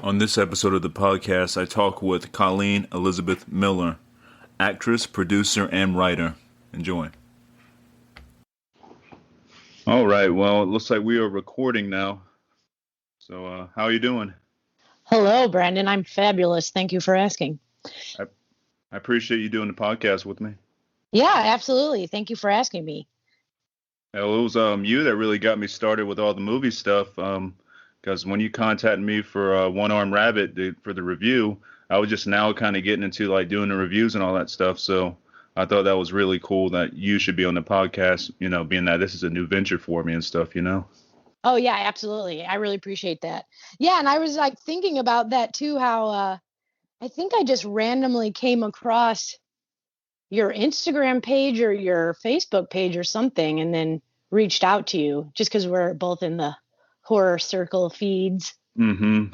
On this episode of the podcast, I talk with Colleen Elizabeth Miller, actress, producer, and writer. Enjoy. All right. Well, it looks like we are recording now. So, how are you doing? Hello, Brandon. I'm fabulous. Thank you for asking. I appreciate you doing the podcast with me. Yeah, absolutely. Thank you for asking me. Well, it was you that really got me started with all the movie stuff. Because when you contacted me for One Armed Rabbit for the review, I was just now kind of getting into like doing the reviews and all that stuff. So I thought that was really cool that you should be on the podcast, being that this is a new venture for me and stuff. Oh, yeah, absolutely. I really appreciate that. Yeah, and I was like thinking about that too, how I think I just randomly came across your Instagram page or your Facebook page or something and then reached out to you just because we're both in the horror circle feeds. Mm-hmm.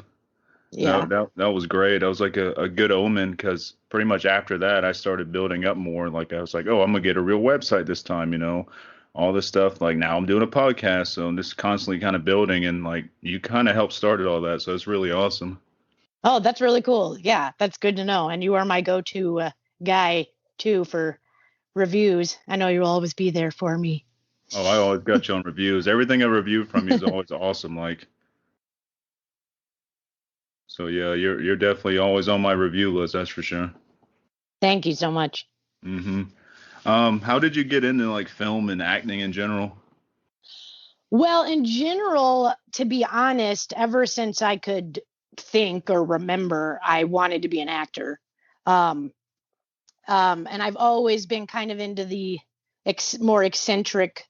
Yeah. That was great. That was like a good omen because pretty much after that, I started building up more. Like I was like, oh, I'm going to get a real website this time, all this stuff. Like now I'm doing a podcast. So I'm just constantly kind of building and like you kind of helped started all that. So it's really awesome. Oh, that's really cool. Yeah, that's good to know. And you are my go-to guy too for reviews. I know you'll always be there for me. Oh, I always got you on reviews. Everything I review from you is always awesome. Like, so yeah, you're definitely always on my review list. That's for sure. Thank you so much. Mm-hmm. How did you get into like film and acting in general? Well, in general, to be honest, ever since I could think or remember, I wanted to be an actor. And I've always been kind of into the more eccentric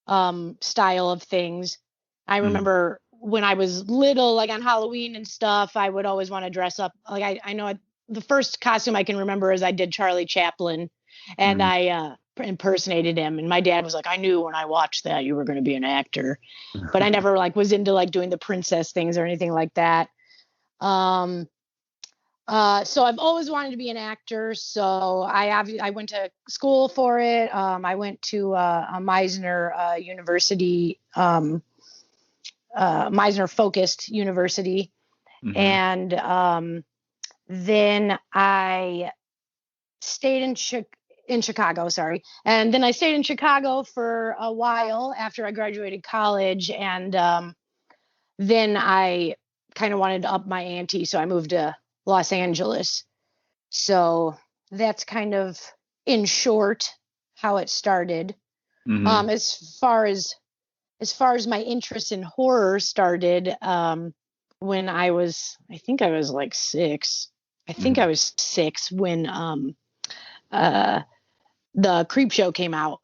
style of things. I remember when I was little, like on Halloween and stuff, I would always want to dress up. Like I know the first costume I can remember is I did Charlie Chaplin, and I impersonated him. And my dad was like, I knew when I watched that you were going to be an actor, but I never like was into like doing the princess things or anything like that. So I've always wanted to be an actor. So I went to school for it. I went to a Meisner University, Meisner focused university. And then I stayed in Chicago, sorry. And then I stayed in Chicago for a while after I graduated college. And then I kind of wanted to up my ante. So I moved to Los Angeles. So that's kind of in short how it started. As far as my interest in horror started, when I think I was like 6. I think I was 6 when the Creepshow came out,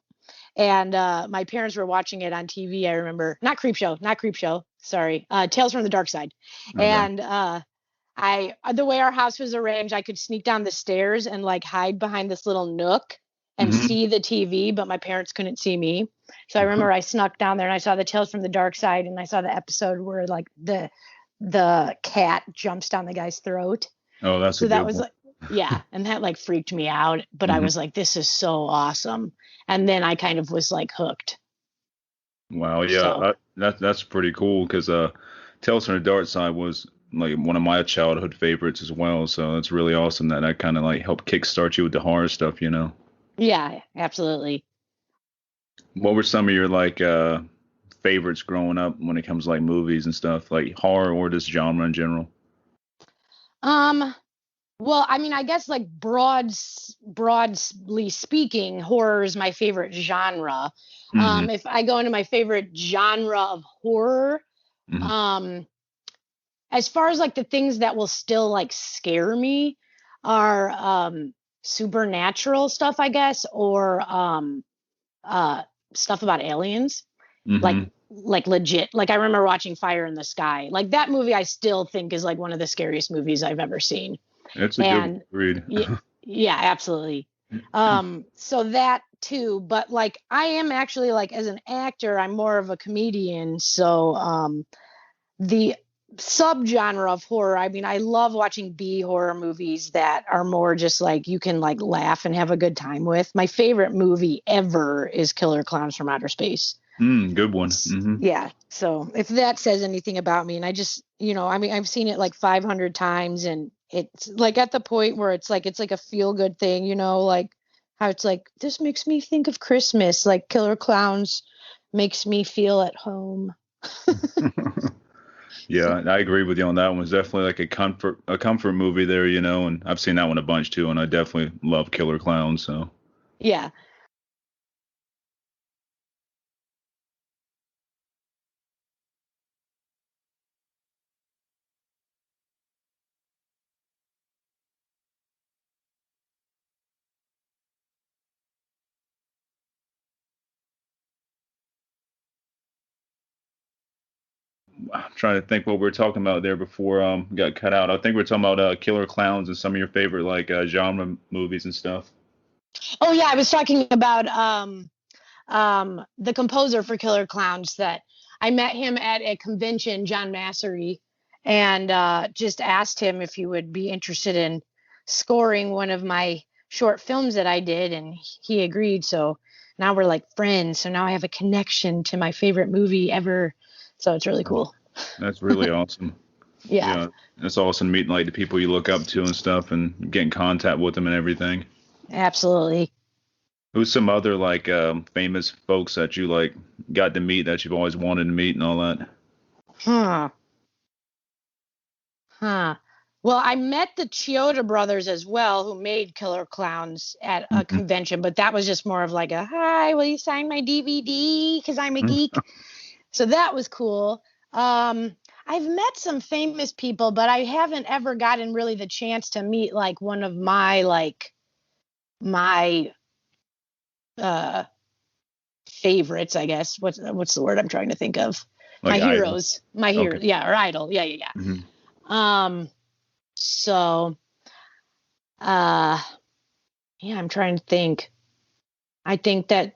and my parents were watching it on TV. I remember not Creepshow. Sorry, Tales from the Dark Side. Okay. And the way our house was arranged, I could sneak down the stairs and like hide behind this little nook and see the TV, but my parents couldn't see me. So I remember I snuck down there and I saw the Tales from the Dark Side, and I saw the episode where like the cat jumps down the guy's throat. Oh, that's so that was like, yeah, and that like freaked me out. But I was like, this is so awesome, and then I kind of was like hooked. Wow, yeah, so, that's pretty cool because Tales from the Dark Side was like one of my childhood favorites as well. So it's really awesome that kind of like helped kickstart you with the horror stuff. Yeah, absolutely. What were some of your like favorites growing up when it comes to like movies and stuff, like horror or this genre in general? Well, I mean, I guess like broadly speaking, horror is my favorite genre. If I go into my favorite genre of horror, as far as like the things that will still like scare me are supernatural stuff, I guess, or stuff about aliens, like legit. Like I remember watching Fire in the Sky. Like that movie, I still think is like one of the scariest movies I've ever seen. It's a good read. Yeah, absolutely. So that too, but like I am actually like as an actor, I'm more of a comedian. So the subgenre of horror, I mean, I love watching B horror movies that are more just like you can like laugh and have a good time with. My favorite movie ever is Killer Clowns from Outer Space. Good one. Hmm. Yeah. So if that says anything about me, and I just, I mean, I've seen it like 500 times, and it's like at the point where it's like a feel good thing, like how it's like, this makes me think of Christmas, like Killer Clowns makes me feel at home. Yeah, I agree with you on that one. It's definitely like a comfort movie there, and I've seen that one a bunch too, and I definitely love Killer Clowns. So Yeah. I'm trying to think what we were talking about there before got cut out. I think we are talking about Killer Clowns and some of your favorite like genre movies and stuff. Oh yeah, I was talking about the composer for Killer Clowns, that I met him at a convention, John Massery, and just asked him if he would be interested in scoring one of my short films that I did, and he agreed. So now we're like friends. So now I have a connection to my favorite movie ever. So it's really cool. That's really awesome. Yeah, Yeah, it's awesome meeting like the people you look up to and stuff, and get in contact with them and everything. absolutely. Who's some other like famous folks that you like got to meet that you've always wanted to meet and all that? Huh. Huh. Well, I met the Chioda brothers as well, who made Killer Clowns at a Hmm. convention, but that was just more of like a, hi, will you sign my DVD? Because I'm a geek. So that was cool. I've met some famous people, but I haven't ever gotten really the chance to meet like one of my uh favorites, I guess. What's the word I'm trying to think of? My Like Idol. heroes. My hero. Okay. Yeah, or idol. Yeah, yeah, Hmm. yeah. So uh yeah, I'm trying to think. I think that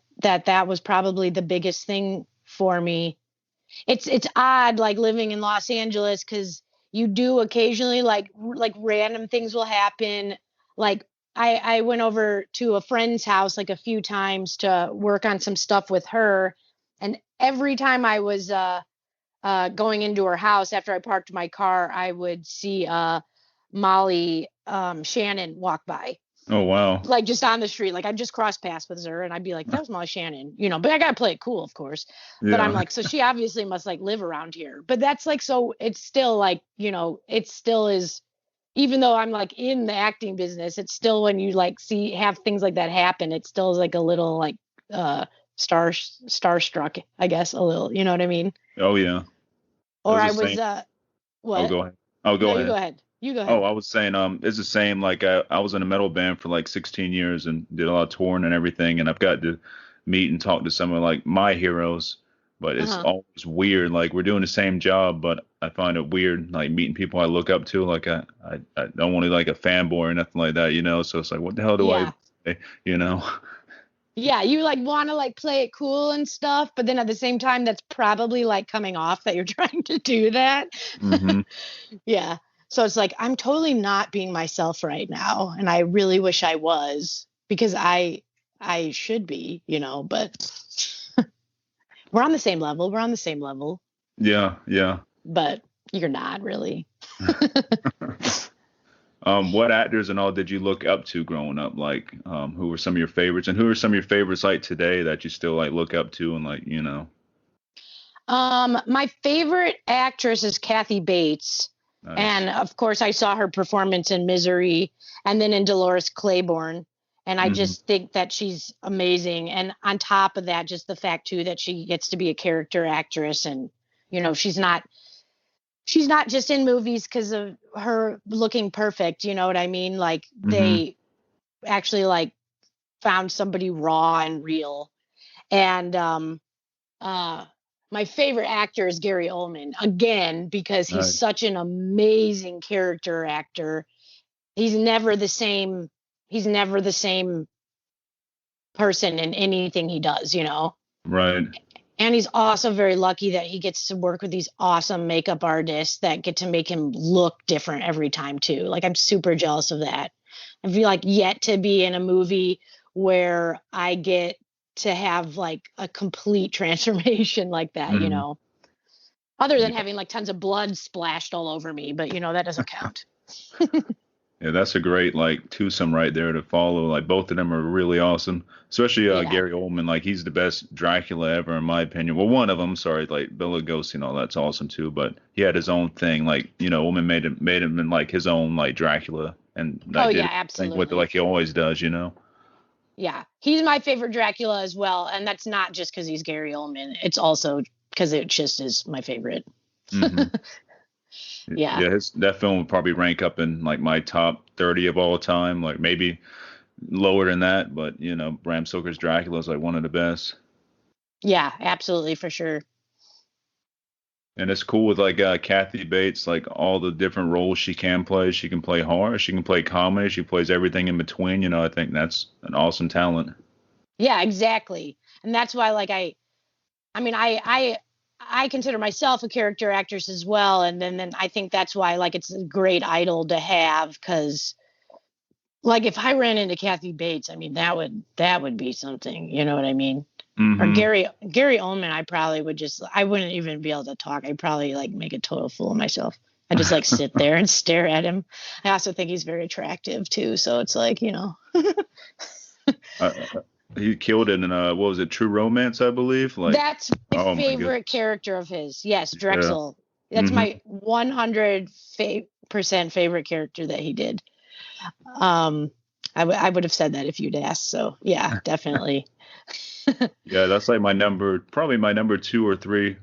was probably the biggest thing for me. It's odd like living in Los Angeles, because you do occasionally like random things will happen. Like I went over to a friend's house like a few times to work on some stuff with her, and every time I was going into her house after I parked my car, I would see Molly Shannon walk by, Oh wow. like just on the street. Like I'd just cross paths with her and I'd be like, that was Molly Shannon, but I gotta play it cool, of course. But I'm Yeah. like, so she obviously must like live around here. But that's like, so it's still like, it still is, even though I'm like in the acting business, it's still, when you like have things like that happen, it still is like a little like uh starstruck, I guess, a little, you know what I mean? Oh yeah. It Or was the I was same. Oh, what? go ahead. Oh, No, go you go ahead. ahead. You go Oh, ahead. I was saying, it's the same. Like I was in a metal band for like 16 years and did a lot of touring and everything, and I've got to meet and talk to some of like my heroes, but it's Uh-huh. always weird. Like we're doing the same job, but I find it weird, like meeting people I look up to. Like I don't want to like a fanboy or nothing like that. So it's like, what the hell do I Yeah. say, you know? Yeah, you like want to like play it cool and stuff, but then at the same time, that's probably like coming off that you're trying to do that. Hmm. Yeah. So it's like, I'm totally not being myself right now. And I really wish I was, because I should be, but we're on the same level. We're on the same level, Yeah, yeah. but you're not really. What actors and all did you look up to growing up? Like, who were some of your favorites, and who are some of your favorites like today that you still like look up to and like? My favorite actress is Kathy Bates. Nice. And of course, I saw her performance in Misery and then in Dolores Claiborne. And I Hmm. just think that she's amazing. And on top of that, just the fact too that she gets to be a character actress, and she's not just in movies because of her looking perfect. You know what I mean? Like Hmm. they actually like found somebody raw and real. And uh, my favorite actor is Gary Oldman, again, because he's Nice. such an amazing character actor. He's never the same. He's never the same person in anything he does. Right. And he's also very lucky that he gets to work with these awesome makeup artists that get to make him look different every time too. Like I'm super jealous of that. I feel like yet to be in a movie where I get to have like a complete transformation like that, you Mm-hmm. know, other than Yeah. having like tons of blood splashed all over me, but you know, that doesn't count. Yeah, that's a great like twosome right there to follow. Like both of them are really awesome, especially Yeah. Gary Oldman. Like he's the best Dracula ever in my opinion. Well, one of them, sorry, like Bela Lugosi and all that's awesome too. But he had his own thing. Like Oldman made him in like his own like Dracula, and Oh like did yeah, his thing with it absolutely. like he always does. You know. Yeah. He's my favorite Dracula as well. And that's not just because he's Gary Oldman. It's also because it just is my favorite. Hmm. Yeah. Yeah, his that film would probably rank up in like my top 30 of all time. Like maybe lower than that, but Bram Stoker's Dracula is like one of the best. Yeah, absolutely, for sure. And it's cool with like Kathy Bates, like all the different roles she can play. She can play horror, she can play comedy, she plays everything in between. I think that's an awesome talent. Yeah, exactly. And that's why like I mean I consider myself a character actress as well. And then I think that's why like it's a great idol to have, because like if I ran into Kathy Bates, I mean that would be something, you know what I mean? Or Hmm. Gary Oldman, I wouldn't even be able to talk. I'd probably like make a total fool of myself. I just like sit there and stare at him. I also think he's very attractive too, so it's like, you know. uh, he killed it in what was it, True Romance, I believe. Like, That's my oh my favorite goodness. character of his. Yes, Yeah. Drexel. That's Hmm. my 100% favorite character that he did. Um, I would have said that if you'd asked. So yeah, definitely. Yeah, that's like probably my number two or three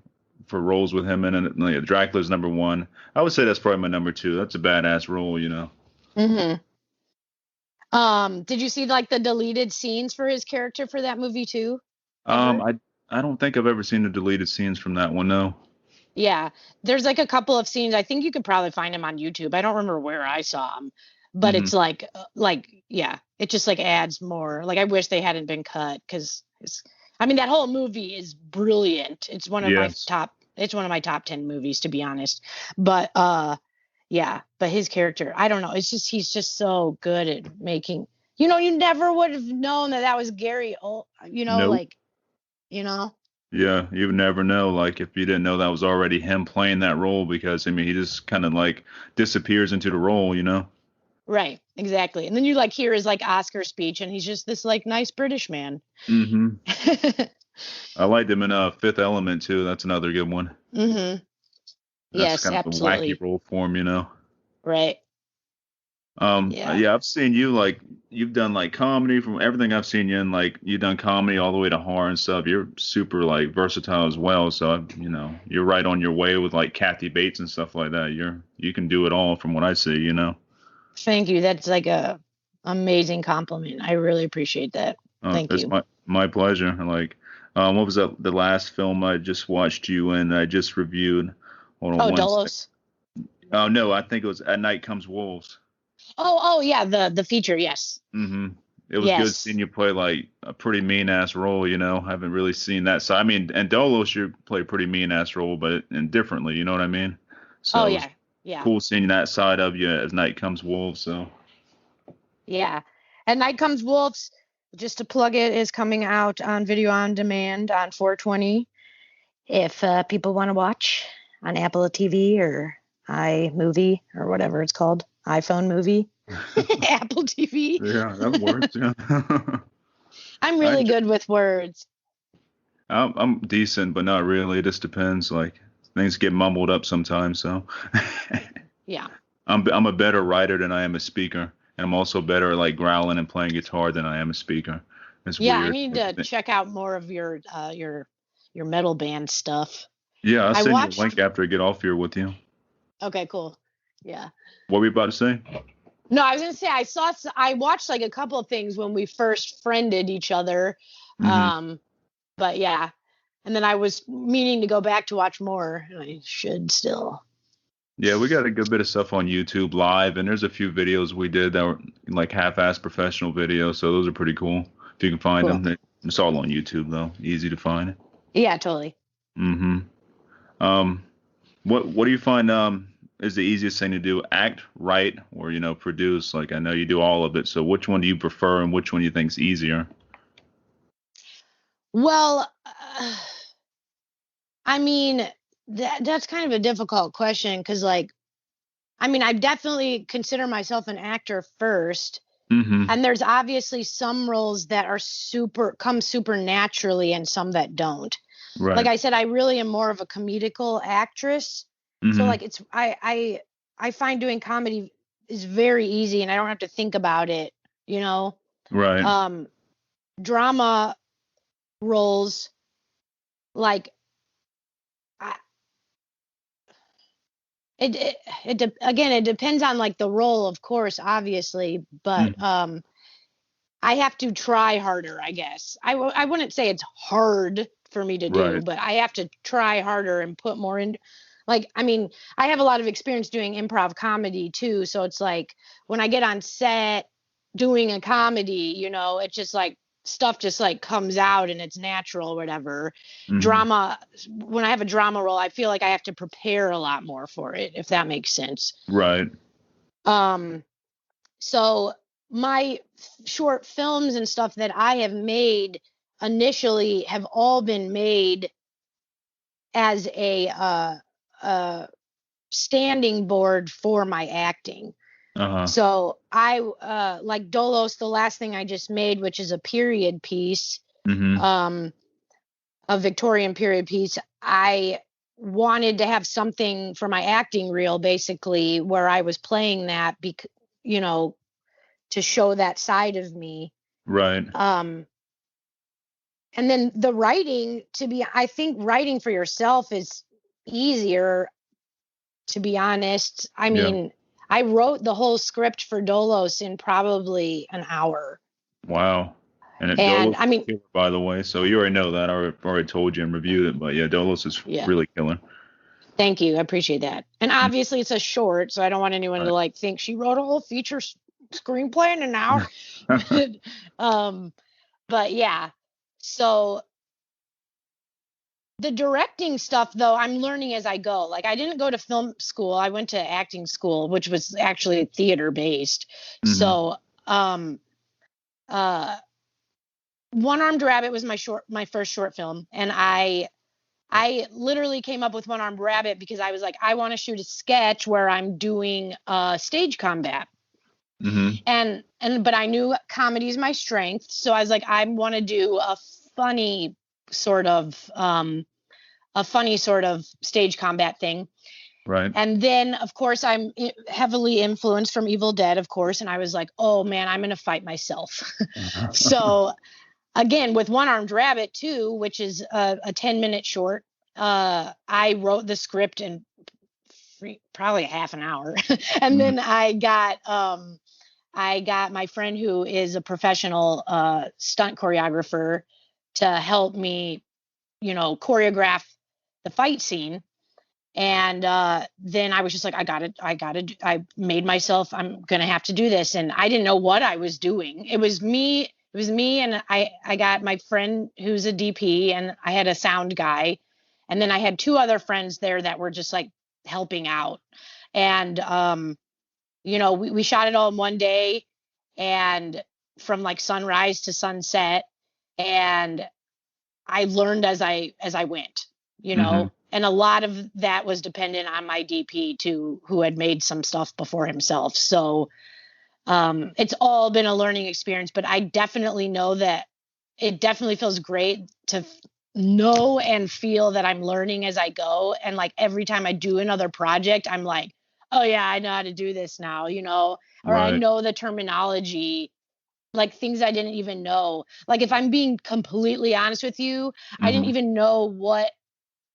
for roles with him in it. Like, Dracula's number one. I would say that's probably my number two. That's a badass role. Hmm. Did you see like the deleted scenes for his character for that movie too? Um, Ever? I I don't think I've ever seen the deleted scenes from that one. No. Yeah, there's like a couple of scenes. I think you could probably find him on YouTube. I don't remember where I saw him, but Hmm. it's like yeah, it just like adds more. Like I wish they hadn't been cut, because I mean that whole movie is brilliant. Yes. It's one of my top 10 movies, to be honest. But yeah, but his character, I don't know. It's just he's just so good at making. You know, you never would have known that was Gary. You know, Nope. like you know. Yeah, you would never know, like, if you didn't know that was already him playing that role, because I mean he just kind of like disappears into the role. Right, exactly. And then you like hear his like Oscar speech, and he's just this like nice British man. Hmm. I liked him in Fifth Element too. That's another good one. Hmm. That's Yes, kind of a wacky absolutely. role for him. Right. Yeah. Yeah, I've seen you like you've done like comedy from everything I've seen you in. Like you've done comedy all the way to horror and stuff. You're super like versatile as well. So you're right on your way with like Kathy Bates and stuff like that. You can do it all from what I see. Thank you. That's like a amazing compliment. I really appreciate that. Thank It's you. my pleasure. Like, what was that? The last film I just watched you in? I just reviewed. Hold on Oh, one sec. Dolos. Oh no, I think it was At Night Comes Wolves. Oh yeah, the feature. Yes. Hmm. It was good Yes. seeing you play like a pretty mean ass role. I haven't really seen that side. I mean, and Dolos, you play a pretty mean ass role, but and differently. You know what I mean? Oh So it was yeah. Yeah. cool seeing that side of you as Night Comes Wolves. So Yeah. And Night Comes Wolves, just to plug it, is coming out on video on demand on 420. If people want to watch on Apple TV or iMovie or whatever it's called, iPhone movie, Apple TV. yeah, that works. Yeah. I'm I really enjoy, good with words. I'm decent, but not really. It just depends. Like things get mumbled up sometimes. So Yeah. I'm a better writer than I am a speaker, and I'm also better at like growling and playing guitar than I am a speaker. It's Yeah, I weird. need to check out more of your metal band stuff. Yeah, I'll I send you a watched link after I get off here with you. Okay, cool. Yeah. What were you about to say? No, I was gonna say I watched like a couple of things when we first friended each other. Hmm. Um, but yeah. And then I was meaning to go back to watch more, and I should still. Yeah, we got a good bit of stuff on YouTube live, and there's a few videos we did that were like half-ass professional videos, so those are pretty cool. If you can find Cool. them, it's all on YouTube though, easy to find. Yeah, totally. Hmm. Um, what do you find is the easiest thing to do? Act, write, or produce? Like I know you do all of it, so which one do you prefer, and which one do you think's easier? Well, I mean, that's kind of a difficult question because, like, I mean, I definitely consider myself an actor first, Mm-hmm. and there's obviously some roles that are come super naturally and some that don't. Like Right. I said, I really am more of a comedical actress. So Mm-hmm. like I find doing comedy is very easy and I don't have to think about it, you know. Right. Um Drama roles, like I, again, it depends on like the role, of course, obviously, but Mm-hmm. I have to try harder, I guess. I wouldn't say it's hard for me to do, Right. but I have to try harder and put more in. Like, I mean, I have a lot of experience doing improv comedy too. So it's like when I get on set doing a comedy, it's just like stuff just like comes out and it's natural, whatever. Mm-hmm. Drama, when I have a drama role, I feel like I have to prepare a lot more for it, if that makes sense. Right. Um, so my short films and stuff that I have made initially have all been made as a standing board for my acting. Uh-huh. So I like Dolos, the last thing I just made, which is a period piece, Mm-hmm. um, a Victorian period piece. I wanted to have something for my acting reel, basically, where I was playing that because you know to show that side of me. Right. Um, and then the writing, I think writing for yourself is easier, to be honest. I Yeah. mean, I wrote the whole script for Dolos in probably an hour. Wow. And And Dolos I is mean, killer, by the way. So you already know that. I already told you and reviewed it. But yeah, Dolos is yeah, really killer. thank you. I appreciate that. And Mm. obviously, it's a short, so I don't want anyone to Right. like think she wrote a whole feature screenplay in an hour. but, um, but yeah. So the directing stuff, though, I'm learning as I go. Like, I didn't go to film school. I went to acting school, which was actually theater based. Mm-hmm. So, uh, One Armed Rabbit was my first short film, and I literally came up with One Armed Rabbit because I was like, I want to shoot a sketch where I'm doing stage combat, Mm-hmm. but I knew comedy is my strength, so I was like, I want to do funny sort of a funny sort of stage combat thing. Right. And then, of course, I'm heavily influenced from Evil Dead, of course. And I was like, oh man, I'm going to fight myself. So, again, with One Armed Rabbit, too, which is a 10-minute short, I wrote the script in probably half an hour. And Mm-hmm. then I got my friend who is a professional stunt choreographer to help me, choreograph the fight scene. And then I was just like, I made myself, I'm going to have to do this. And I didn't know what I was doing. It was me. And I got my friend who's a DP, and I had a sound guy. And then I had two other friends there that were just like helping out. And, we shot it all in one day, and from like sunrise to sunset. And I learned as I went, Mm-hmm. and a lot of that was dependent on my DP too, who had made some stuff before himself. So it's all been a learning experience, but I definitely know that it definitely feels great to know and feel that I'm learning as I go. And like every time I do another project, I'm like, oh yeah, I know how to do this now, or I Right. know the terminology, like things I didn't even know. Like if I'm being completely honest with you, I didn't Mm-hmm. even know what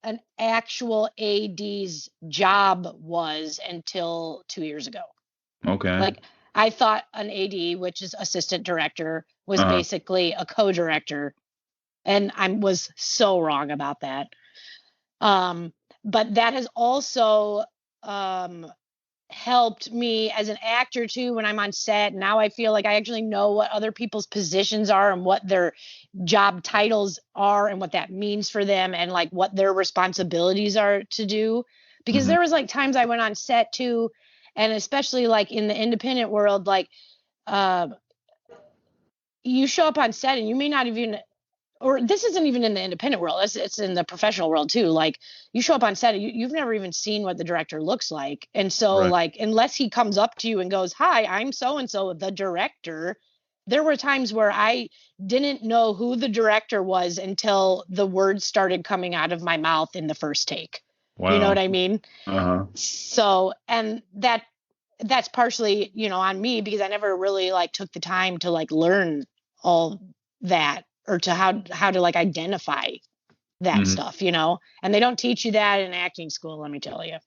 an actual AD's job was until 2 years ago. Okay. Like I thought an AD, which is assistant director, was Uh-huh. basically a co-director, and I was so wrong about that. Um, but that has also um, helped me as an actor too when I'm on set. Now I feel like I actually know what other people's positions are and what their job titles are and what that means for them and like what their responsibilities are to do. Because Mm-hmm. there was like times I went on set too, and especially like in the independent world, like uh, you show up on set and you may not even or this isn't even in the independent world, it's in the professional world too. Like, you show up on set, you've never even seen what the director looks like. And so Right. like, unless he comes up to you and goes, "Hi, I'm so-and-so, the director." There were times where I didn't know who the director was until the words started coming out of my mouth in the first take. You know Wow. what I mean? Uh-huh. So, and that's partially, on me, because I never really like took the time to like learn all that, or to how to like identify that Hmm. stuff, and they don't teach you that in acting school, let me tell you.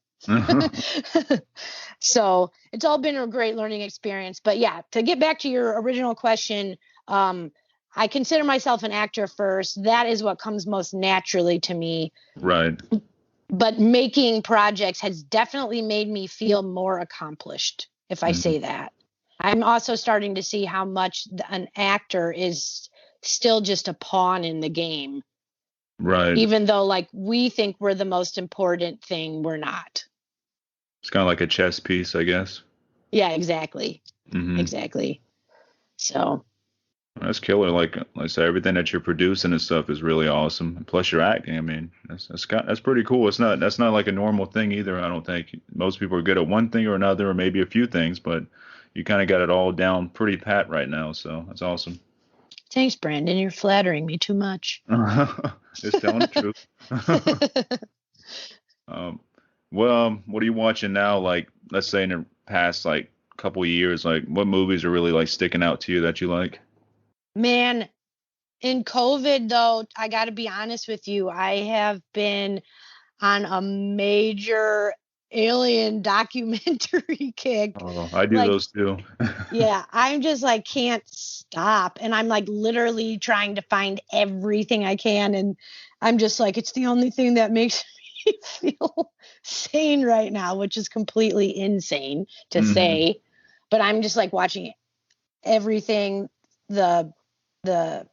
So it's all been a great learning experience. But yeah, to get back to your original question, I consider myself an actor first. That is what comes most naturally to me. Right. But making projects has definitely made me feel more accomplished, if I Hmm. say that. I'm also starting to see how much an actor is still just a pawn in the game. Right. Even though like we think we're the most important thing, we're not. It's kind of like a chess piece, I guess. Yeah, exactly. Hmm. Exactly. So, That's killer. Like I said, everything that you're producing and stuff is really awesome. Plus, you're acting. I mean, that's pretty cool. That's not like a normal thing either. I don't think most people are good at one thing or another, or maybe a few things, but you kind of got it all down pretty pat right now. So that's awesome. thanks, Brandon. You're flattering me too much. Just telling the truth. Um, well, what are you watching now? Like, let's say in the past like couple of years, like what movies are really like sticking out to you that you like? Man, in COVID, though, I got to be honest with you, I have been on a major alien documentary kick. Oh, I do Like, those too. yeah, I'm just like can't stop. And I'm like literally trying to find everything I can. And I'm just like, it's the only thing that makes me feel sane right now, which is completely insane to Hmm. say. But I'm just like watching everything. The the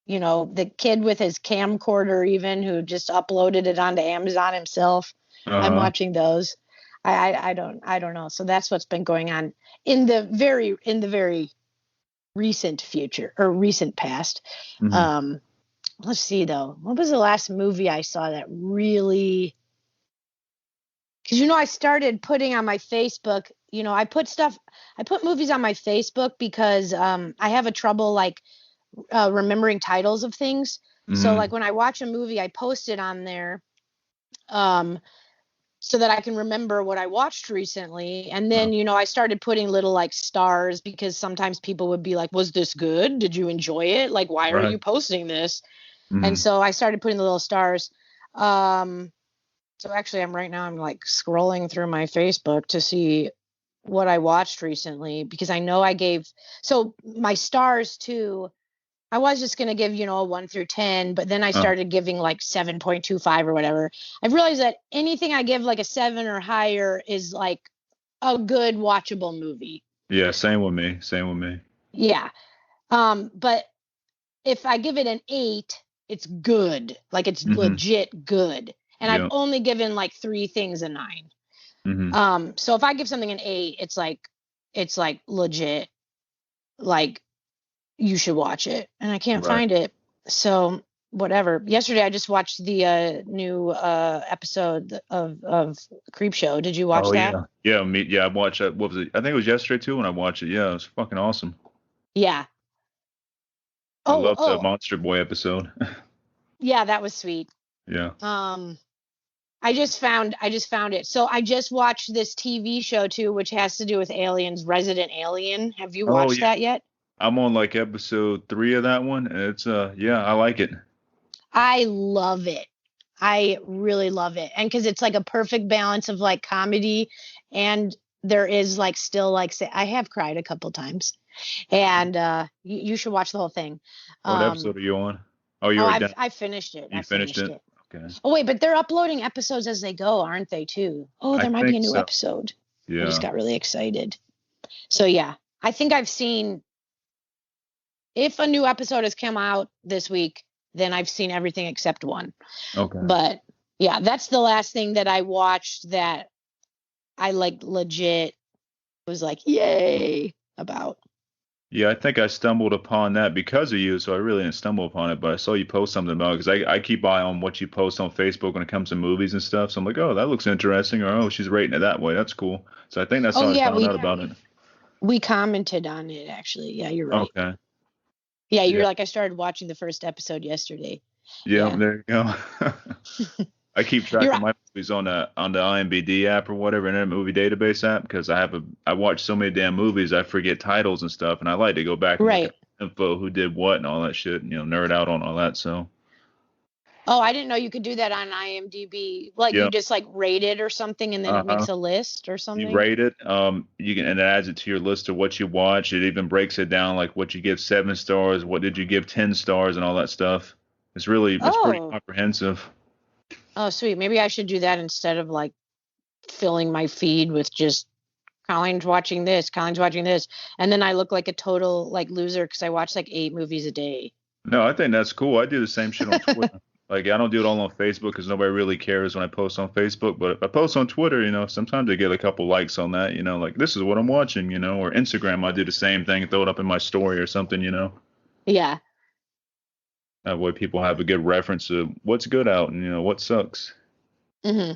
the kid with his camcorder, even, who just uploaded it onto Amazon himself. I'm Uh-huh. watching those. I don't know. So that's what's been going on in the very recent future, or recent past. Hmm. Um, let's see though. What was the last movie I saw that really? Because I started putting on my Facebook. I put movies on my Facebook because I have a trouble like remembering titles of things. So Hmm. like when I watch a movie, I post it on there, um, so that I can remember what I watched recently. And then, I started putting little like stars, because sometimes people would be like, "Was this good? Did you enjoy it? Like, why are you Right. posting this?" And Hmm. so I started putting the little stars. Um, so actually, I'm like scrolling through my Facebook to see what I watched recently, because I know I gave, so my stars too. I was just going to give, a 1 through 10, but then I Uh, started giving like 7.25 or whatever. I've realized that anything I give like a 7 or higher is like a good watchable movie. yeah, same with me. Same with me. Yeah. But if I give it an 8, it's good. Like, it's Hmm. legit good. And I've Yeah. only given like 3 things a 9. Hmm. So if I give something an 8, it's like legit, like, you should watch it, and I can't Right. find it. So whatever. Yesterday I just watched the new episode of Creep Show. Did you watch Oh that? yeah. Yeah, me yeah, I watched that. What was it? I think it was yesterday too when I watched it. Yeah, it was fucking awesome. Yeah. I Oh, love the oh, Monster Boy episode. yeah, that was sweet. Yeah. Um, I just found it. So I just watched this TV show too, which has to do with aliens, Resident Alien. Have you Oh watched yeah. that yet? I'm on like episode 3 of that one, and it's yeah, I like it. I love it. I really love it. And because it's like a perfect balance of like comedy, and there is like still like, say, I have cried a couple times. And you should watch the whole thing. What episode Um, are you on? Oh, you're oh, already I've done. I finished it. I You finished finished it? it. Okay. Oh wait, but they're uploading episodes as they go, aren't they too? Oh, I there might be think a new so. episode. I just Yeah. got really excited. So yeah, I think I've seen, if a new episode has come out this week, then I've seen everything except one. Okay. But yeah, that's the last thing that I watched that I like legit was like, yay about. Yeah, I think I stumbled upon that because of you, so I really didn't stumble upon it, but I saw you post something about it because I keep eye on what you post on Facebook when it comes to movies and stuff. So I'm like, oh, that looks interesting, or oh, she's rating it that way. That's cool. So I think that's Oh how I yeah, found out about it. we commented on it actually. Yeah, you're right. Okay. Yeah, you're Yeah. like I started watching the first episode yesterday. Yeah, Yeah. there you go. I keep track You're of my movies on the IMDb app or whatever, Internet Movie Database app, because I watch so many damn movies I forget titles and stuff, and I like to go back and look at right. info, who did what, and all that shit, nerd out on all that. So Oh, I didn't know you could do that on IMDb. Like you yeah, just like rate it or something and then it uh-huh. makes a list or You something. rate it, you can and it adds it to your list of what you watch. It even breaks it down like what you give 7 stars, what did you give 10 stars, and all that stuff. It's pretty Oh. comprehensive. Oh, sweet. Maybe I should do that instead of like filling my feed with just Colleen's watching this, Colleen's watching this, and then I look like a total like loser because I watch like 8 movies a day. No, I think that's cool. I do the same shit on Twitter. Like, I don't do it all on Facebook because nobody really cares when I post on Facebook. But if I post on Twitter, sometimes I get a couple likes on that, like this is what I'm watching, or Instagram, I do the same thing, throw it up in my story or something. Yeah. That way people have a good reference to what's good out and, what sucks. Hmm.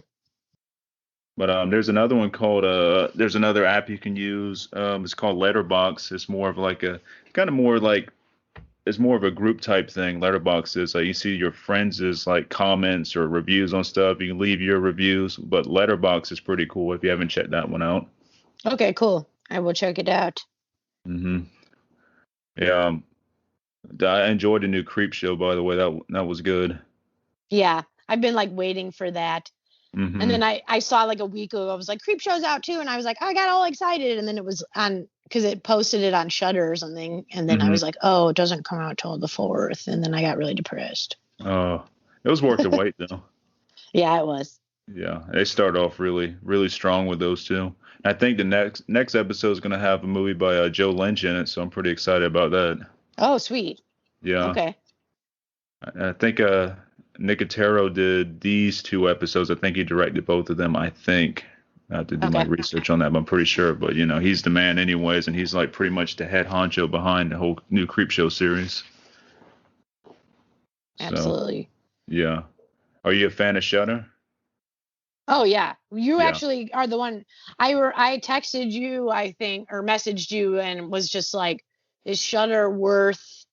But there's another app you can use. It's called Letterbox. It's more of like a kind of more like it's more of a group type thing. Letterbox is like you see your friends' like comments or reviews on stuff. You can leave your reviews, but Letterbox is pretty cool if you haven't checked that one out. Okay, cool. I will check it out. Hmm. Yeah, I enjoyed the new Creep Show, by the way. That was good. Yeah. I've been like waiting for that. And Hmm. then I saw like a week ago, I was like, Creep Show's out too. And I was like, I got all excited. And then it was on because it posted it on Shudder or something. And then I Hmm. was like, oh, it doesn't come out till the 4th. And then I got really depressed. It was worth the wait though. Yeah, it was. Yeah, they start off really, really strong with those two. I think the next episode is gonna have a movie by Joe Lynch in it, so I'm pretty excited about that. Oh, sweet. Yeah, Okay. I think Nicotero did these 2 episodes. I think he directed both of them. I think I have to do my Okay. research on that, but I'm pretty sure. But he's the man anyways, and he's like pretty much the head honcho behind the whole new Creepshow series. So Absolutely. yeah, are you a fan of Shudder? Oh yeah. You Yeah. actually are the one I texted you, I think, or messaged you and was just like, is Shudder worth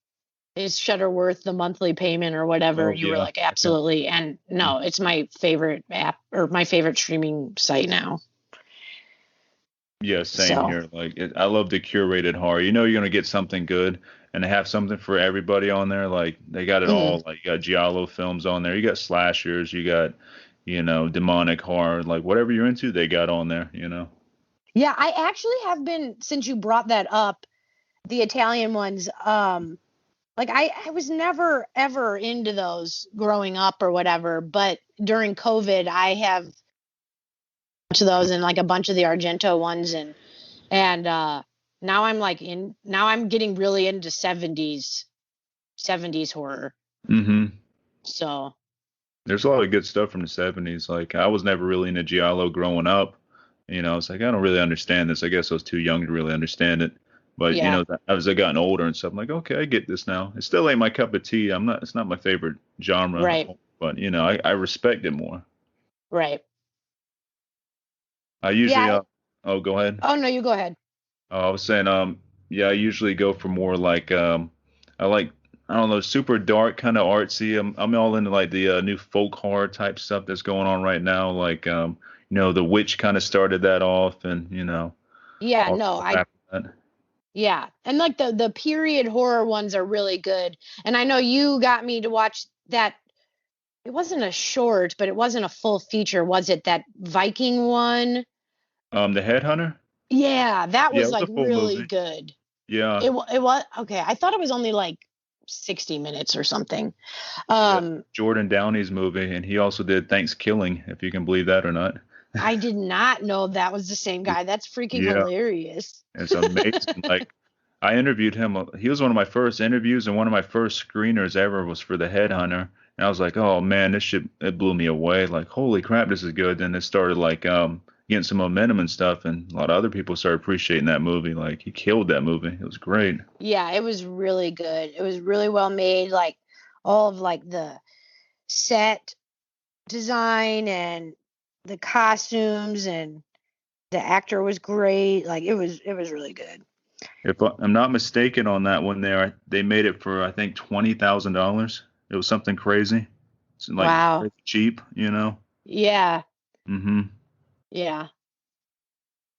the monthly payment or whatever? Oh And you were yeah. like, absolutely. And no, it's my favorite app or my favorite streaming site now. Yeah, same So here. Like, I love the curated horror. You're gonna get something good, and they have something for everybody on there. Like, they got it mhm. all. Like, you got giallo films on there. You got slashers. You got, demonic horror. Like, whatever you're into, they got on there. Yeah, I actually have been since you brought that up, the Italian ones, like I was never ever into those growing up or whatever, but during COVID I have a bunch of those and like a bunch of the Argento ones and now I'm getting really into 70s horror. Hmm. So There's a lot of good stuff from the '70s. Like, I was never really into giallo growing up. It's like I don't really understand this. I guess I was too young to really understand it. But yeah, as I gotten older and stuff, I'm like, okay, I get this now. It still ain't my cup of tea. I'm not. It's not my favorite genre, right, but I respect it more. right. I usually, Yeah. oh, go ahead. Oh no, you go ahead. I was saying, yeah, I usually go for more like, I like, I don't know, super dark, kind of artsy. I'm all into like the new folk horror type stuff that's going on right now. Like, The Witch kind of started that off, and Yeah, all the no, stuff I after that. yeah. And like the period horror ones are really good. And I know you got me to watch that. It wasn't a short, but it wasn't a full feature, was it? That Viking one? The Headhunter. Yeah, that Yeah, was it was like a full really movie. good. Yeah, It was okay. I thought it was only like 60 minutes or something. yeah. Um, Jordan Downey's movie, and he also did Thanksgiving, if you can believe that or not. I did not know that was the same guy. That's freaking Yeah, hilarious. it's amazing. Like, I interviewed him. He was one of my first interviews, and one of my first screeners ever was for the Headhunter. And I was like, oh man, it blew me away. Like, holy crap, this is good. Then it started like, getting some momentum and stuff, and a lot of other people started appreciating that movie. Like he killed that movie. It was great. Yeah, it was really good. It was really well made. Like all of like the set design and the costumes and the actor was great. Like it was really good. If I'm not mistaken on that one, there they made it for I think $20,000. It was something crazy. It's like Wow. crazy cheap, you know. Yeah. Hmm. Yeah.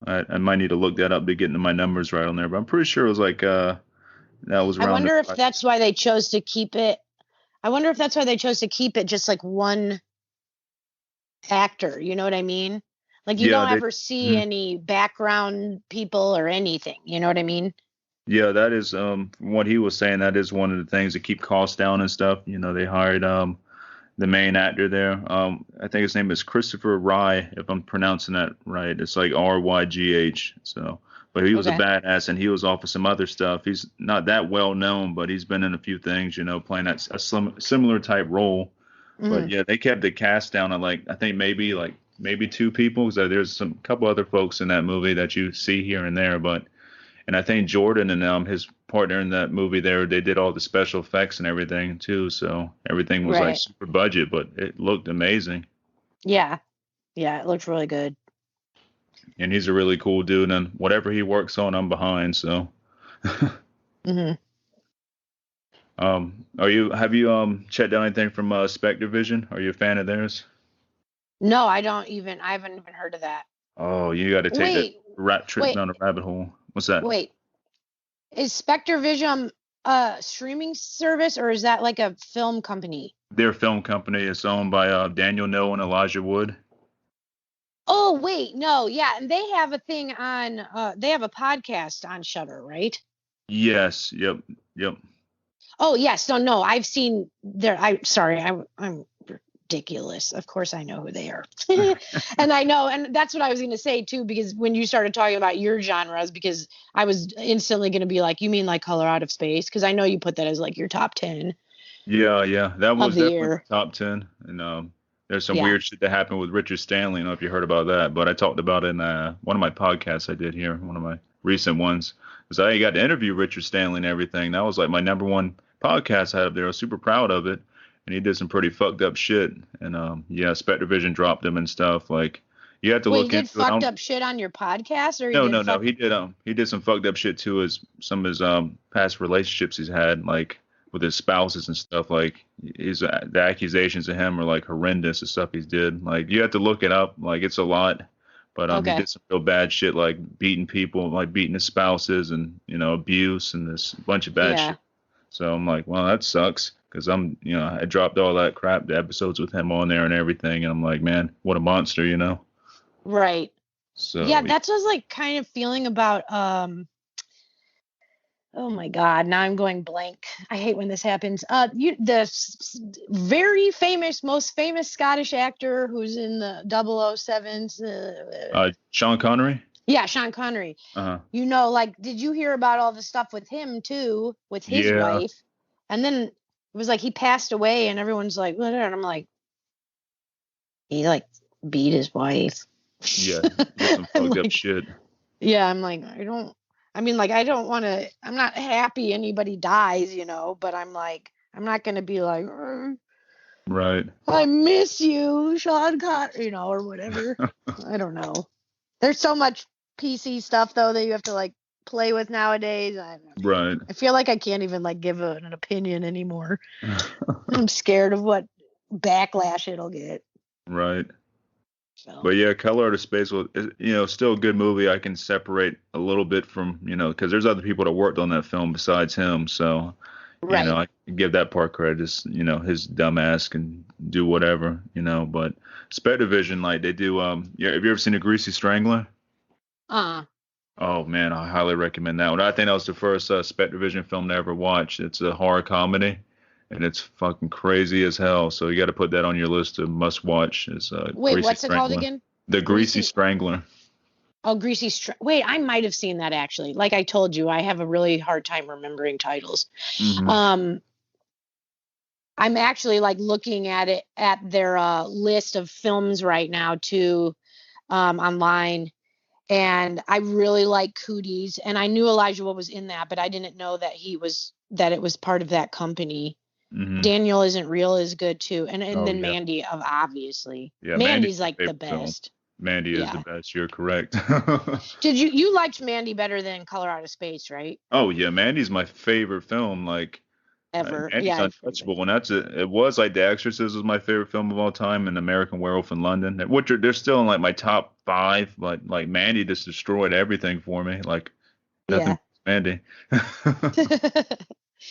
I might need to look that up to get into my numbers right on there, but I'm pretty sure it was like that was I around the wonder if price. that's why they chose to keep it. I wonder if that's why they chose to keep it just like one actor. You know what I mean? Like you Yeah, don't they. ever see Mhm. any background people or anything. You know what I mean? Yeah, that is from what he was saying. That is one of the things that keep costs down and stuff. You know, they hired the main actor there. I think his name is Christopher Rye, if I'm pronouncing that right. It's like Rygh. So, but he was a Okay. badass, and he was off of some other stuff. He's not that well known, but he's been in a few things. You know, playing a similar type role. But Hmm. yeah, they kept the cast down at like I think maybe two people. So there's some couple other folks in that movie that you see here and there, but and I think Jordan and his partner in that movie there, they did all the special effects and everything too. So everything was like Right. super budget, but it looked amazing. Yeah. Yeah. It looks really good. And he's a really cool dude. And whatever he works on, I'm behind. So, Hmm. have you checked out anything from Spectre Vision? Are you a fan of theirs? No, I haven't even heard of that. Oh, you got to take that Wait, rat trip wait, down the rabbit hole. What's that? wait. Is Spectre Vision a streaming service or is that like a film company? Their film company is owned by Daniel No and Elijah Wood. Oh, wait, no, yeah, and they have a thing on they have a podcast on Shutter, right? Yes. Yep. Yep. Oh, yes, no, I've seen their I'm ridiculous. Of course I know who they are. And I know, and that's what I was going to say too, because when you started talking about your genres, because I was instantly going to be like, you mean like Color Out of Space? Because I know you put that as like your top 10 Yeah, yeah, that of was the definitely year. top 10. And there's some Yeah. weird shit that happened with Richard Stanley. I don't know if you heard about that, but I talked about it in one of my podcasts I did here, one of my recent ones. Because I got to interview Richard Stanley and everything. That was like my number one podcast I had up there. I was super proud of it. And he did some pretty fucked up shit. And yeah, Spectre Vision dropped him and stuff. Like you have to Wait, he look did into it. I fucked don't, up shit on your podcast, or he no, did no, no. fuck? He did some fucked up shit too. His some of his past relationships he's had, like with his spouses and stuff. Like the accusations of him are like horrendous. The stuff he's did. Like you have to look it up. Like it's a lot. But he Okay. did some real bad shit, like beating people, like beating his spouses, and abuse and this bunch of bad Yeah. shit. So I'm like, well, that sucks. Because I dropped all that crap, the episodes with him on there and everything, and I'm like, man, what a monster. Right. Yeah, So that's what I was like kind of feeling about oh my God, now I'm going blank. I hate when this happens. Very famous, most famous Scottish actor who's in the 007s. Sean Connery. Yeah, Sean Connery. Uh-huh. Like, did you hear about all the stuff with him too, with his Yeah, wife? And then it was like he passed away, and everyone's like, what? And I'm like, he like beat his wife. yeah, did some I'm fucked up like, shit. yeah, I'm like, I don't want to, I'm not happy anybody dies, but I'm like, I'm not going to be like, Right. I miss you, Sean Connery, or whatever. I don't know. There's so much PC stuff though that you have to like play with nowadays. Right. I feel like I can't even like give an opinion anymore. I'm scared of what backlash it'll get. Right. So, But yeah, Color Out of Space was, still a good movie. I can separate a little bit from, because there's other people that worked on that film besides him. So, right. I can give that part credit. Just, his dumb ass can do whatever. But Spectre Vision, like they do, yeah, have you ever seen A Greasy Strangler? Uh, Oh man, I highly recommend that one. I think that was the first Spectre Vision film to ever watch. It's a horror comedy, and it's fucking crazy as hell. So you got to put that on your list of must watch. It's Wait, Greasy what's it called Strangler. again? The Greasy Greasy. Strangler. Oh, Wait, I might have seen that actually. Like I told you, I have a really hard time remembering titles. Hmm. Um, I'm actually like looking at their list of films right now too. online. And I really like Cooties, and I knew Elijah Wood was in that, but I didn't know that it was part of that company. Mm-hmm. Daniel Isn't Real is good too, and then Yeah. Mandy, obviously. Yeah, Mandy's my like the favorite film. best. Mandy is the Yeah. best. You're correct. Did you liked Mandy better than Color Out of Space, right? Oh yeah, Mandy's my favorite film. Like Ever? Mandy's Yeah. untouchable. When it was like The Exorcist was my favorite film of all time, and American Werewolf in London, which they're still in like my top 5. But like Mandy just destroyed everything for me. Like nothing Mandy.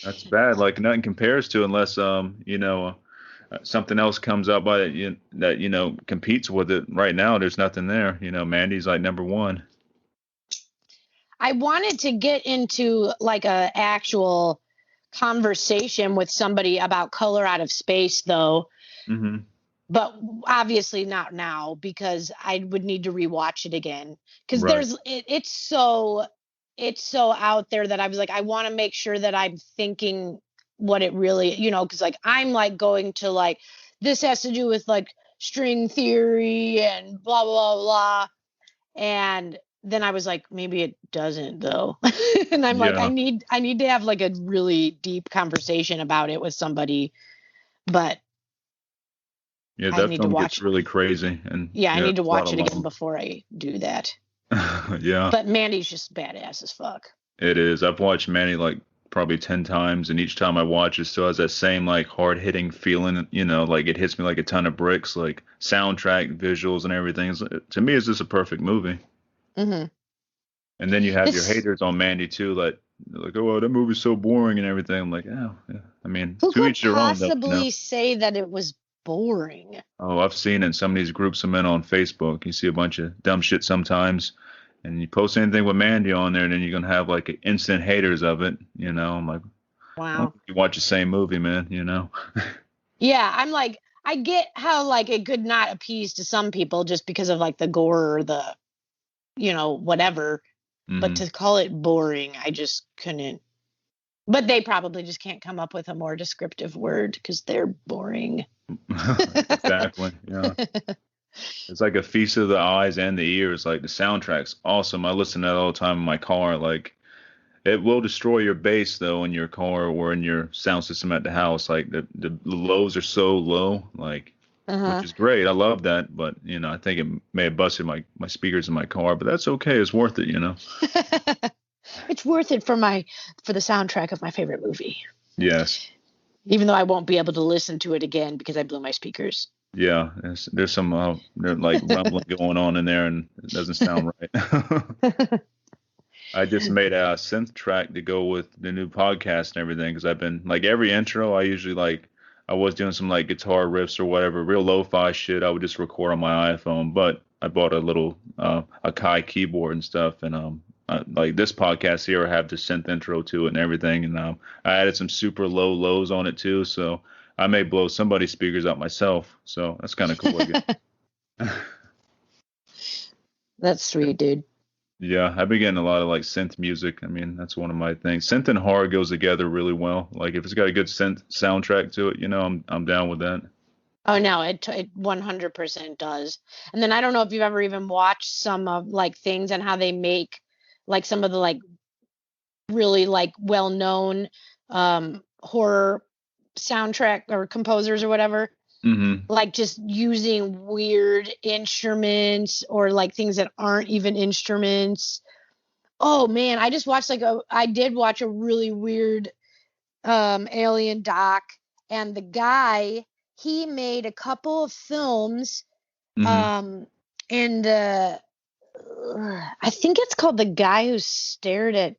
That's bad. Like nothing compares to unless something else comes up by it that competes with it. Right now, there's nothing there. Mandy's like number one. I wanted to get into like a actual conversation with somebody about Color Out of Space, though. Mm-hmm. But obviously not now, because I would need to rewatch it again. Because Right. it's so out there that I was like, I want to make sure that I'm thinking what it really, because like I'm like going to like, this has to do with like string theory and blah blah blah, and then I was like, maybe it doesn't though. And I'm like, I need to have like a really deep conversation about it with somebody, but yeah, I that need to film watch. gets really crazy, and I need to it's a lot watch of it again love. before I do that. Yeah, But Mandy's just badass as fuck. it is. I've watched Mandy like probably 10 times, and each time I watch it still has that same like hard hitting feeling. Like it hits me like a ton of bricks, like soundtrack, visuals, and everything. To me, it's just a perfect movie. Mm-hmm. And then you have your haters on Mandy too, like oh, that movie's so boring and everything. I'm like, oh, yeah. I mean, Who to could each their own, though. possibly say that it was boring? Oh, I've seen it in some of these groups I'm in on Facebook. You see a bunch of dumb shit sometimes, and you post anything with Mandy on there, and then you're gonna have like instant haters of it. I'm like, Wow. you watch the same movie, man. Yeah, I'm like, I get how like it could not appease to some people just because of like the gore or the, whatever. Mm-hmm. But to call it boring, I just couldn't. But they probably just can't come up with a more descriptive word because they're boring. Exactly. Yeah. It's like a feast of the eyes and the ears. Like the soundtrack's awesome. I listen to that all the time in my car. Like it will destroy your bass though in your car or in your sound system at the house. Like the lows are so low, like which is great. I love that, but I think it may have busted my speakers in my car, but that's okay. It's worth it. It's worth it for the soundtrack of my favorite movie. Yes. Even though I won't be able to listen to it again because I blew my speakers. Yeah, there's some there's like rumbling going on in there, and it doesn't sound right. I just made a synth track to go with the new podcast and everything because I've been like every intro I usually I was doing some like guitar riffs or whatever, real lo-fi shit. I would just record on my iPhone, but I bought a little a Kai keyboard and stuff, and like this podcast here, I have the synth intro to it and everything, and I added some super low lows on it too, so I may blow somebody's speakers out myself. So that's kind of cool. That's sweet, dude. Yeah, I've been getting a lot of like synth music. I mean, that's one of my things. Synth and horror goes together really well. Like if it's got a good synth soundtrack to it, I'm down with that. Oh no, it 100% does. And then I don't know if you've ever even watched some of like things and how they make like some of the like really like well-known horror soundtrack or composers or whatever. Mm-hmm. Like just using weird instruments or like things that aren't even instruments. Oh man, I did watch a really weird alien doc, and the guy, he made a couple of films and I think it's called The Guy Who Stared at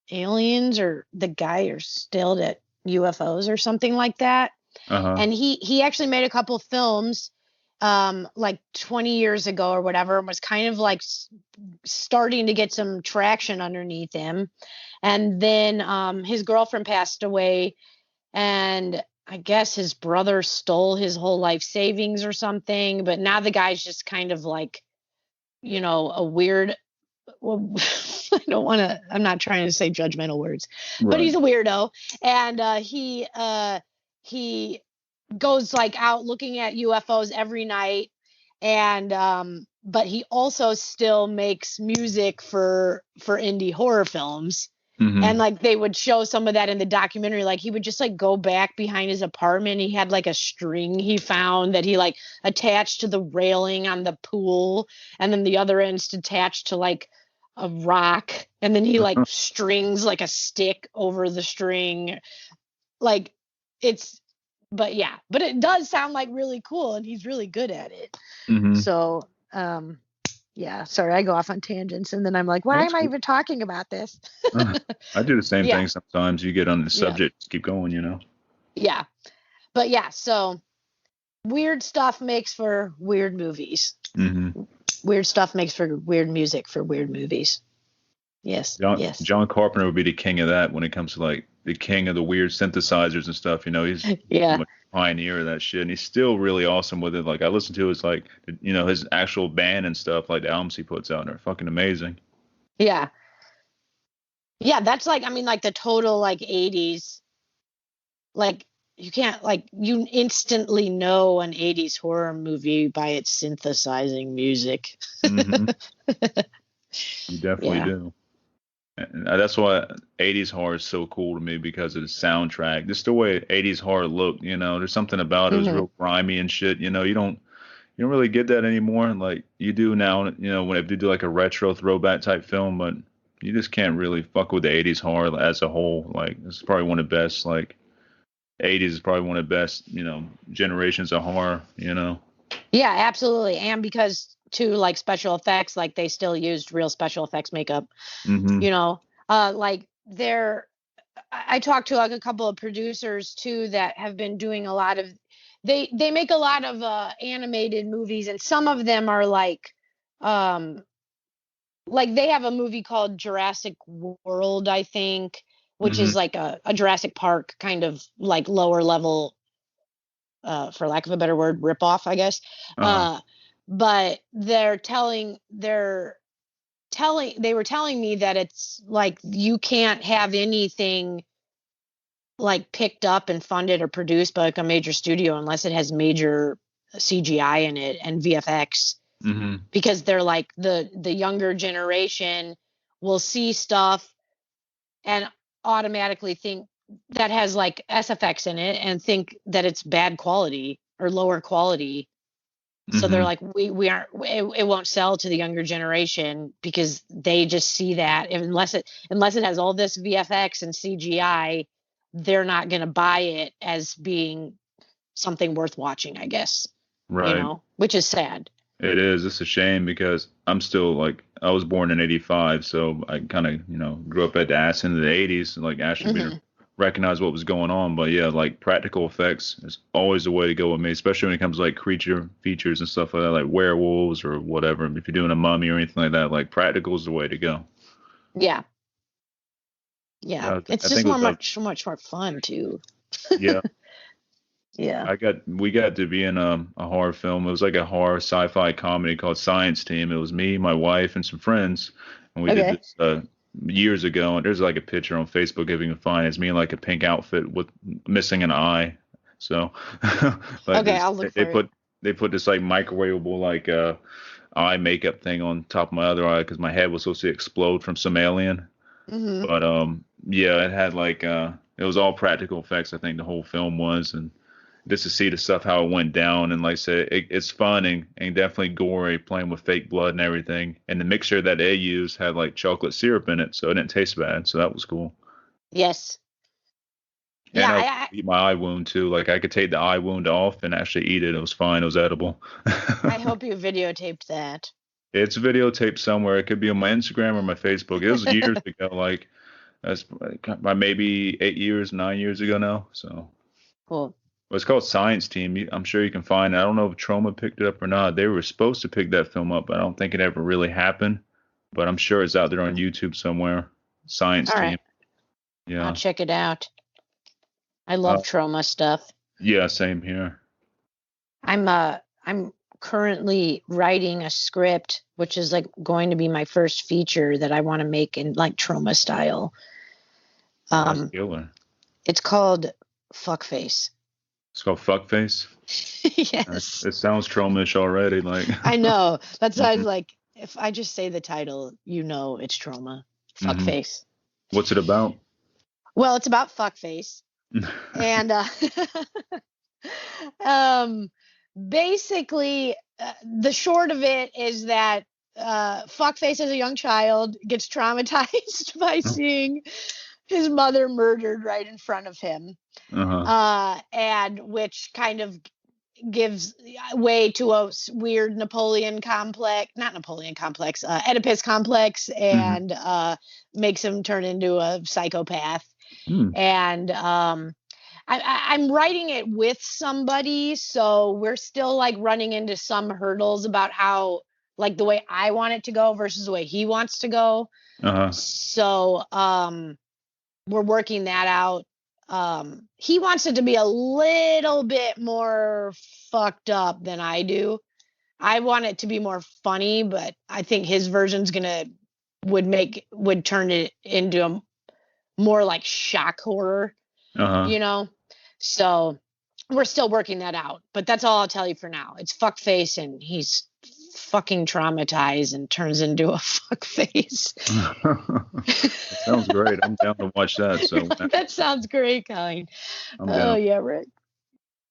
Aliens or The Guy Who Stared at UFOs or something like that. And he actually made a couple of films like 20 years ago or whatever, and was kind of like starting to get some traction underneath him. And then his girlfriend passed away, and I guess his brother stole his whole life savings or something. But now the guy's just kind of like, a weird, well, I'm not trying to say judgmental words, but he's a weirdo. And he goes like out looking at UFOs every night. and but he also still makes music for indie horror films. And Mm-hmm. like they would show some of that in the documentary. Like he would just like go back behind his apartment. He had like a string he found that he like attached to the railing on the pool, and then the other end's attached to like a rock, and then he like strings like a stick over the string. Like it's, but yeah, but it does sound like really cool, and he's really good at it. Mm-hmm. So yeah, sorry, I go off on tangents, and then I'm like, why That's am I cool. even talking about this? I do the same Yeah, thing sometimes. You get on the yeah, subject, just keep going, you know. yeah. But yeah, so weird stuff makes for weird movies. Mm-hmm. Weird stuff makes for weird music for weird movies. Yes, yes. John Carpenter would be the king of that when it comes to like the king of the weird synthesizers and stuff. You know, he's Yeah. a pioneer of that shit, and he's still really awesome with it. Like I listen to his like his actual band and stuff, like the albums he puts out, and they're fucking amazing. Yeah. Yeah, that's like, I mean, like the total like 80s, like you can't, like, you instantly know an 80s horror movie by its synthesizing music. Mm-hmm. You definitely Yeah. do. And that's why 80s horror is so cool to me because of the soundtrack. Just the way 80s horror looked, there's something about it. It was Hmm. real grimy and shit. You don't really get that anymore. Like you do now, when they do like a retro throwback type film, but you just can't really fuck with the 80s horror as a whole. Like this is probably one of the best. Like 80s is probably one of the best, generations of horror. Yeah, absolutely. And because too, like special effects, like they still used real special effects makeup, Hmm. you know, like they're, I talked to like a couple of producers too that have been doing a lot of, they make a lot of animated movies, and some of them are um like they have a movie called Jurassic World, I think, which Hmm. is like a Jurassic Park kind of like lower level, for lack of a better word, ripoff, I guess. Uh-huh. Uh, but they were telling me that it's like you can't have anything like picked up and funded or produced by like a major studio unless it has major CGI in it and VFX, Hmm. because they're like the younger generation will see stuff and automatically think that has like SFX in it and think that it's bad quality or lower quality. So they're Hmm. like, we aren't, it won't sell to the younger generation because they just see that unless it has all this VFX and CGI, they're not going to buy it as being something worth watching, I guess, Right. which is sad. It is. It's a shame because I'm still like I was born in '85, so I kind of grew up at the ass end of the '80s, and like actually being Hmm. recognize what was going on. But yeah, like practical effects is always the way to go with me, especially when it comes to like creature features and stuff like that, like werewolves or whatever. If you're doing a mummy or anything like that, like practical is the way to go. Yeah. Yeah. It's I just think it was much more fun too. yeah. Yeah. We got to be in a horror film. It was like a horror sci-fi comedy called Science Team. It was me, my wife, and some friends, and we did Okay. this years ago. And there's like a picture on Facebook if you can find it. It's me in like a pink outfit with missing an eye. So like Okay. this, I'll look they for it. put this like microwavable like eye makeup thing on top of my other eye because my head was supposed to explode from some alien. Hmm. But yeah, it had like it was all practical effects. I think the whole film was, and just to see the stuff how it went down, and like I said, it's fun and definitely gory, playing with fake blood and everything. And the mixture that they used had like chocolate syrup in it, so it didn't taste bad. So that was cool. Yes. And Yeah. I was able to eat my eye wound too. Like I could take the eye wound off and actually eat it. It was fine. It was edible. I hope you videotaped that. It's videotaped somewhere. It could be on my Instagram or my Facebook. It was years ago. Like that's by maybe 8 years, 9 years ago now. So. Cool. Well, it's called Science Team. I'm sure you can find it. I don't know if Troma picked it up or not. They were supposed to pick that film up, but I don't think it ever really happened. But I'm sure it's out there on YouTube somewhere. Science All Team. right. I'll Yeah. check it out. I Uh, love trauma stuff. yeah, same here. I'm currently writing a script which is like going to be my first feature that I want to make in like trauma style. Oh, that's Um killer. it's called Fuckface. It's called Fuckface. Yes. It sounds Tromish already. Like. I know. That's why I was Mhm. like, if I just say the title, you know it's trauma. Mhm. Fuckface. What's it about? Well, it's about fuckface. And um basically the short of it is that fuckface as a young child gets traumatized by seeing his mother murdered right in front of him. Uh-huh. And which kind of gives way to a weird Napoleon complex, not Napoleon complex, Oedipus complex, Mhm. and makes him turn into a psychopath. Mm. And I'm writing it with somebody, so we're still like running into some hurdles about how, like, the way I want it to go versus the way he wants to go. Uh-huh. So we're working that out. He wants it to be a little bit more fucked up than I do. I want it to be more funny, but I think his version's gonna would turn it into a more like shock horror, Uh-huh. you know? So we're still working that out, but that's all I'll tell you for now. It's fuckface and he's fucking traumatized and turns into a fuckface. It sounds great. I'm down to watch that. You're So like, that sounds great, Colleen. I'm Oh down. yeah, Rick.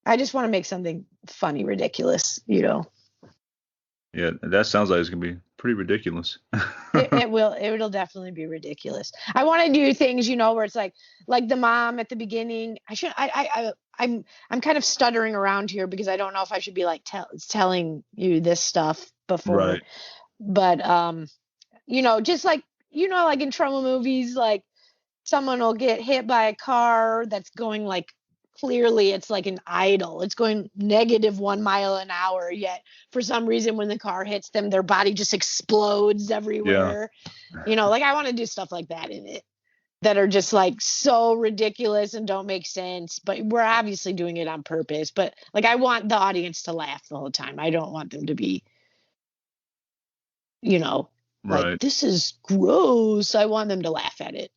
I just want to make something funny, ridiculous, you know. Yeah, that sounds like it's gonna be pretty ridiculous. It'll definitely be ridiculous. I want to do things, you know, where it's like the mom at the beginning. I'm kind of stuttering around here because I don't know if I should be like telling you this stuff before, Right. but you know, just like, you know, like in trauma movies, like someone will get hit by a car that's going like, clearly it's like an idle, it's going -1 mile an hour, yet for some reason when the car hits them their body just explodes Yeah. everywhere, you know, like I want to do stuff like that in it, that are just like so ridiculous and don't make sense, but we're obviously doing it on purpose. But like I want the audience to laugh the whole time. I don't want them to be, you know, like, Right. this is gross. I want them to laugh at it.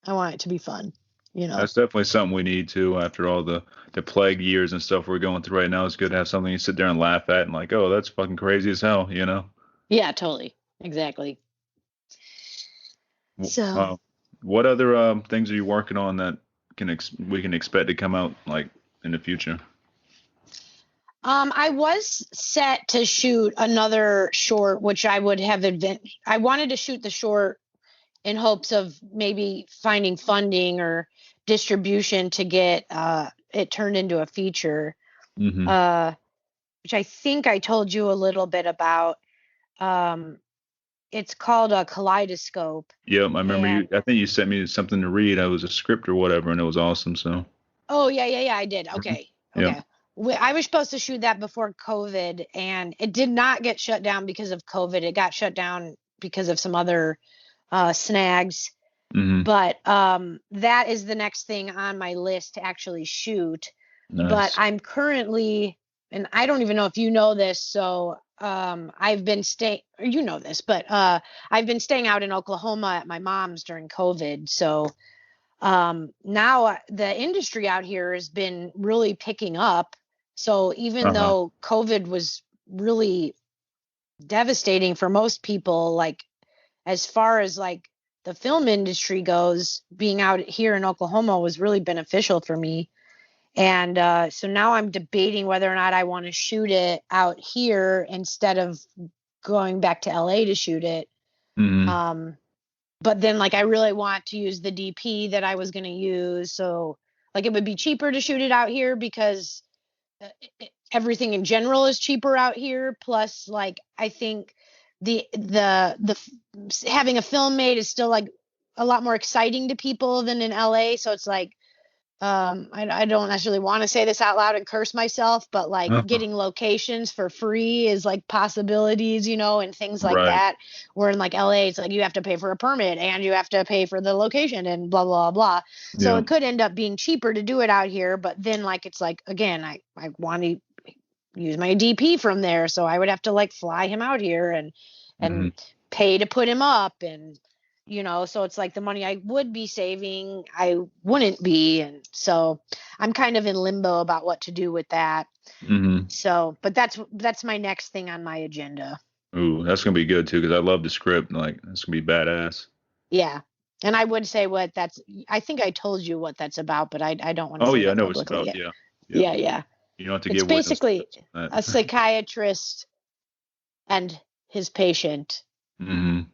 I want it to be fun, you know. That's definitely something we need to after all the plague years and stuff we're going through right now. It's good to have something you sit there and laugh at and like, oh, that's fucking crazy as hell, you know? Yeah, totally. Exactly. So, Uh, what other things are you working on that we can expect to come out like in the future? I was set to shoot another short, which I wanted to shoot the short in hopes of maybe finding funding or distribution to get it turned into a feature, Mm-hmm. uh, which I think I told you a little bit about. Um, it's called a Kaleidoscope. Yep, I remember you. And I think you sent me something to read. I was a script or whatever, and it was awesome. So. oh, yeah, I did. Mhm. Okay, Yep. okay. I was supposed to shoot that before COVID, and it did not get shut down because of COVID. It got shut down because of some other snags. Mm-hmm. But that is the next thing on my list to actually shoot. But Nice. I'm currently, and I don't even know if you know this, so I've been staying, you know this, but I've been staying out in Oklahoma at my mom's during COVID. So now the industry out here has been really picking up. So even Uh-huh. though COVID was really devastating for most people, like as far as like the film industry goes, being out here in Oklahoma was really beneficial for me. And so now I'm debating whether or not I want to shoot it out here instead of going back to LA to shoot it. Mm-hmm. Um, but then like I really want to use the DP that I was going to use. So like it would be cheaper to shoot it out here because everything in general is cheaper out here. Plus, like I think the having a film made is still like a lot more exciting to people than in LA. So it's like I don't necessarily want to say this out loud and curse myself, but like Uh-huh. getting locations for free is like possibilities, you know, and things like Right. that. Where in like LA, it's like you have to pay for a permit and you have to pay for the location and blah blah blah. So Yeah. it could end up being cheaper to do it out here, but then like it's like again, I want to use my DP from there, so I would have to like fly him out here and Mm-hmm. pay to put him up, and so it's like the money I would be saving, I wouldn't be. And so I'm kind of in limbo about what to do with that. So, but that's my next thing on my agenda. Ooh, that's gonna be good too, because I love the script. Like, that's gonna be badass. Yeah. And I would say I think I told you what that's about, but I don't want to Oh say yeah, I that know what it's publicly about. yet. Yeah, yeah. Yeah. You don't have to It's give away those basically steps. a psychiatrist and his patient, and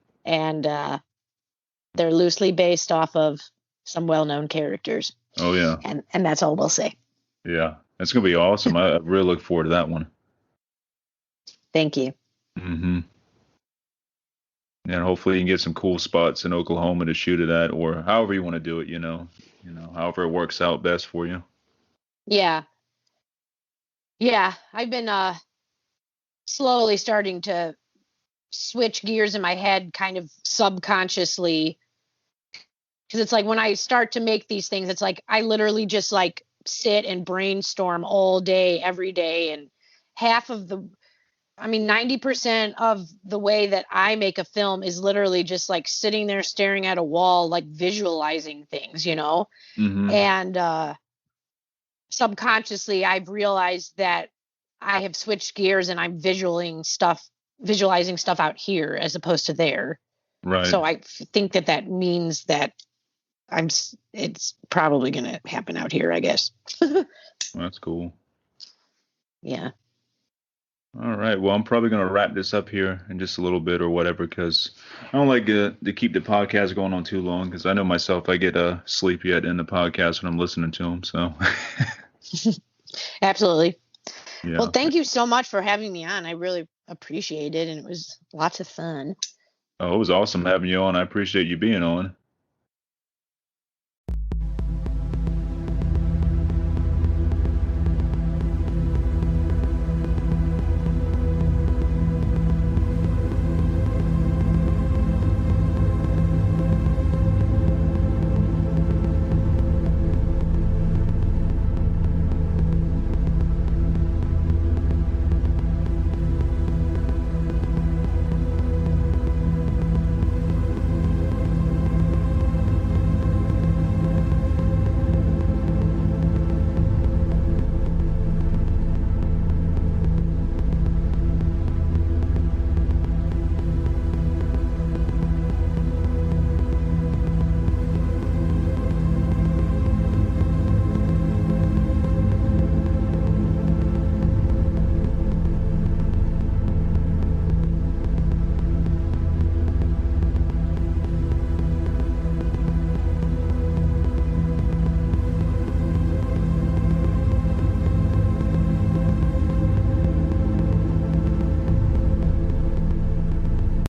they're loosely based off of some well-known characters. Oh yeah. And that's all we'll say. Yeah, that's gonna be awesome. I really look forward to that one. Thank you. And hopefully you can get some cool spots in Oklahoma to shoot it at, or however you want to do it. However it works out best for you. Yeah. I've been slowly starting to switch gears in my head, kind of subconsciously, because it's like when I start to make these things, it's like I literally just like sit and brainstorm all day, every day, and 90% of the way that I make a film is literally just like sitting there staring at a wall, like visualizing things, and subconsciously I've realized that I have switched gears and I'm visualizing stuff out here as opposed to there. Right. So I think that means that it's probably going to happen out here, I guess. That's cool. Yeah. All right. Well, I'm probably going to wrap this up here in just a little bit or whatever, because I don't like to keep the podcast going on too long, because I know myself, I get sleepy at the end of the podcast when I'm listening to them. So. Absolutely. Yeah. Well, thank you so much for having me on. I really appreciate it, and it was lots of fun. Oh, it was awesome having you on. I appreciate you being on.